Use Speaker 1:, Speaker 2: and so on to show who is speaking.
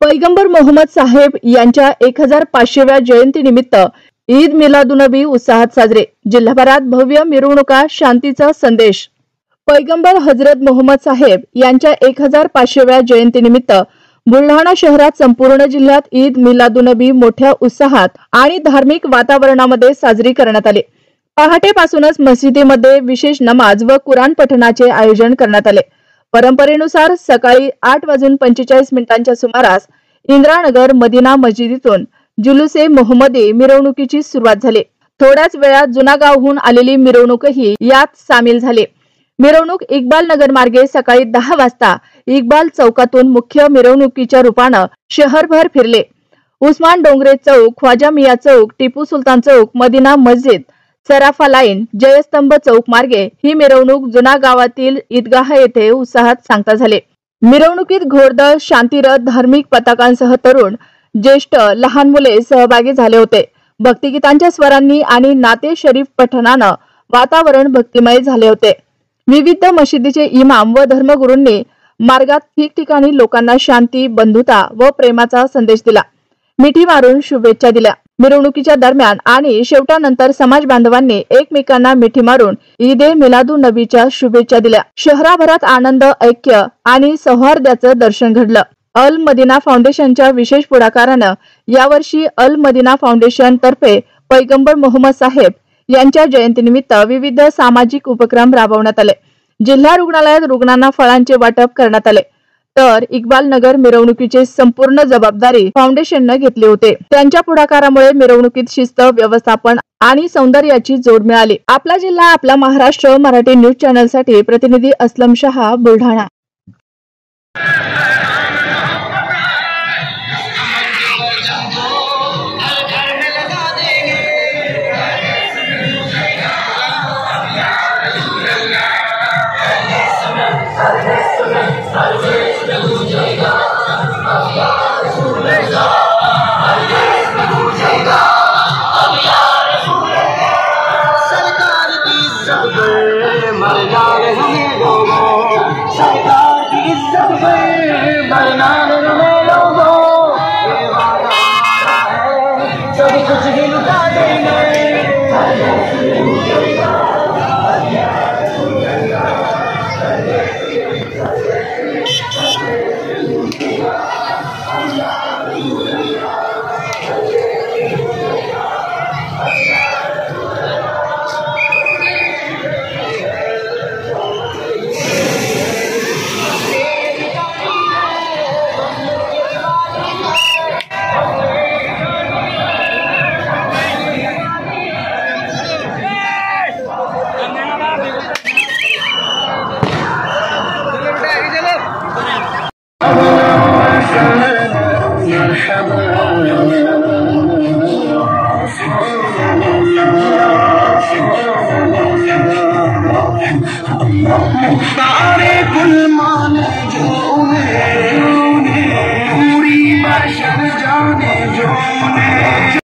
Speaker 1: पैगंबर मोहम्मद साहेब यांच्या 1500व्या जयंतीनिमित्त ईद मिलादुनबी उत्साहात साजरे। जिल्हाभरात भव्य मिरवणुका, शांतीचा संदेश। पैगंबर हजरत मोहम्मद साहेब यांच्या 1500व्या जयंतीनिमित्त बुलढाणा शहरात संपूर्ण जिल्ह्यात ईद मिलादुनबी मोठ्या उत्साहात आणि धार्मिक वातावरणामध्ये साजरी करण्यात आली। पहाटेपासूनच मशिदीमध्ये विशेष नमाज व कुराण पठणाचे आयोजन करण्यात आले। परंपरेनुसार सकाळी 8:45 सुमारास इंद्रानगर मदिना मस्जिदीतून जुलूसे मोहम्मदी मिरवणुकीची सुरुवात झाली। थोड्याच वेळात जुनागावहून आलेली मिरवणूकही यात सामील झाली। मिरवणूक इक्बाल नगर मार्गे सकाळी 10 वाजता इक्बाल चौकातून मुख्य मिरवणुकीच्या रूपाने शहरभर फिरले। उस्मान डोंगरे चौक, ख्वाजा मिया चौक, टिपू सुलतान चौक, मदिना मस्जिद, सराफा लाईन, जयस्तंभ चौक मार्गे ही मिरवणूक जुना गावातील ईदगाह येथे उत्साहात सांगता झाले। मिरवणुकीत घोडदळ, शांतिरथ, धार्मिक पताकांसह तरुण, ज्येष्ठ, लहान मुले सहभागी झाले होते। भक्तिगीतांच्या स्वरांनी आणि नाते शरीफ पठणानं वातावरण भक्तिमय झाले होते। विविध मशिदीचे इमाम व धर्मगुरूंनी मार्गात ठिकठिकाणी लोकांना शांती, बंधुता व प्रेमाचा संदेश दिला। मिठी मारून शुभेच्छा दिल्या। मिरवणुकीच्या दरम्यान आणि शेवटानंतर समाज बांधवांनी एकमेकांना मिठी मारून ईद ए मिलादुन नबीच्या शुभेच्छा दिल्या। शहराभरात आनंद, ऐक्य आणि सौहार्दाचं दर्शन घडलं। अल मदिना फाउंडेशनच्या विशेष पुढाकारानं यावर्षी अल मदिना फाउंडेशन तर्फे पैगंबर मोहम्मद साहेब यांच्या जयंतीनिमित्त विविध सामाजिक उपक्रम राबवण्यात आले। जिल्हा रुग्णालयात रुग्णांना फळांचे वाटप करण्यात आले। तर इक्बाल नगर मिरवणुकीची संपूर्ण जबाबदारी फाउंडेशनने घेतली होती। त्यांच्या पुढाकारामुळे मिरवणुकीत शिस्त, व्यवस्थापन आणि सौंदर्याची जोड मिळाली। आपला जिल्हा, आपला महाराष्ट्र मराठी न्यूज चॅनल साठी प्रतिनिधी असलम शहा, बुलढाणा।
Speaker 2: Allah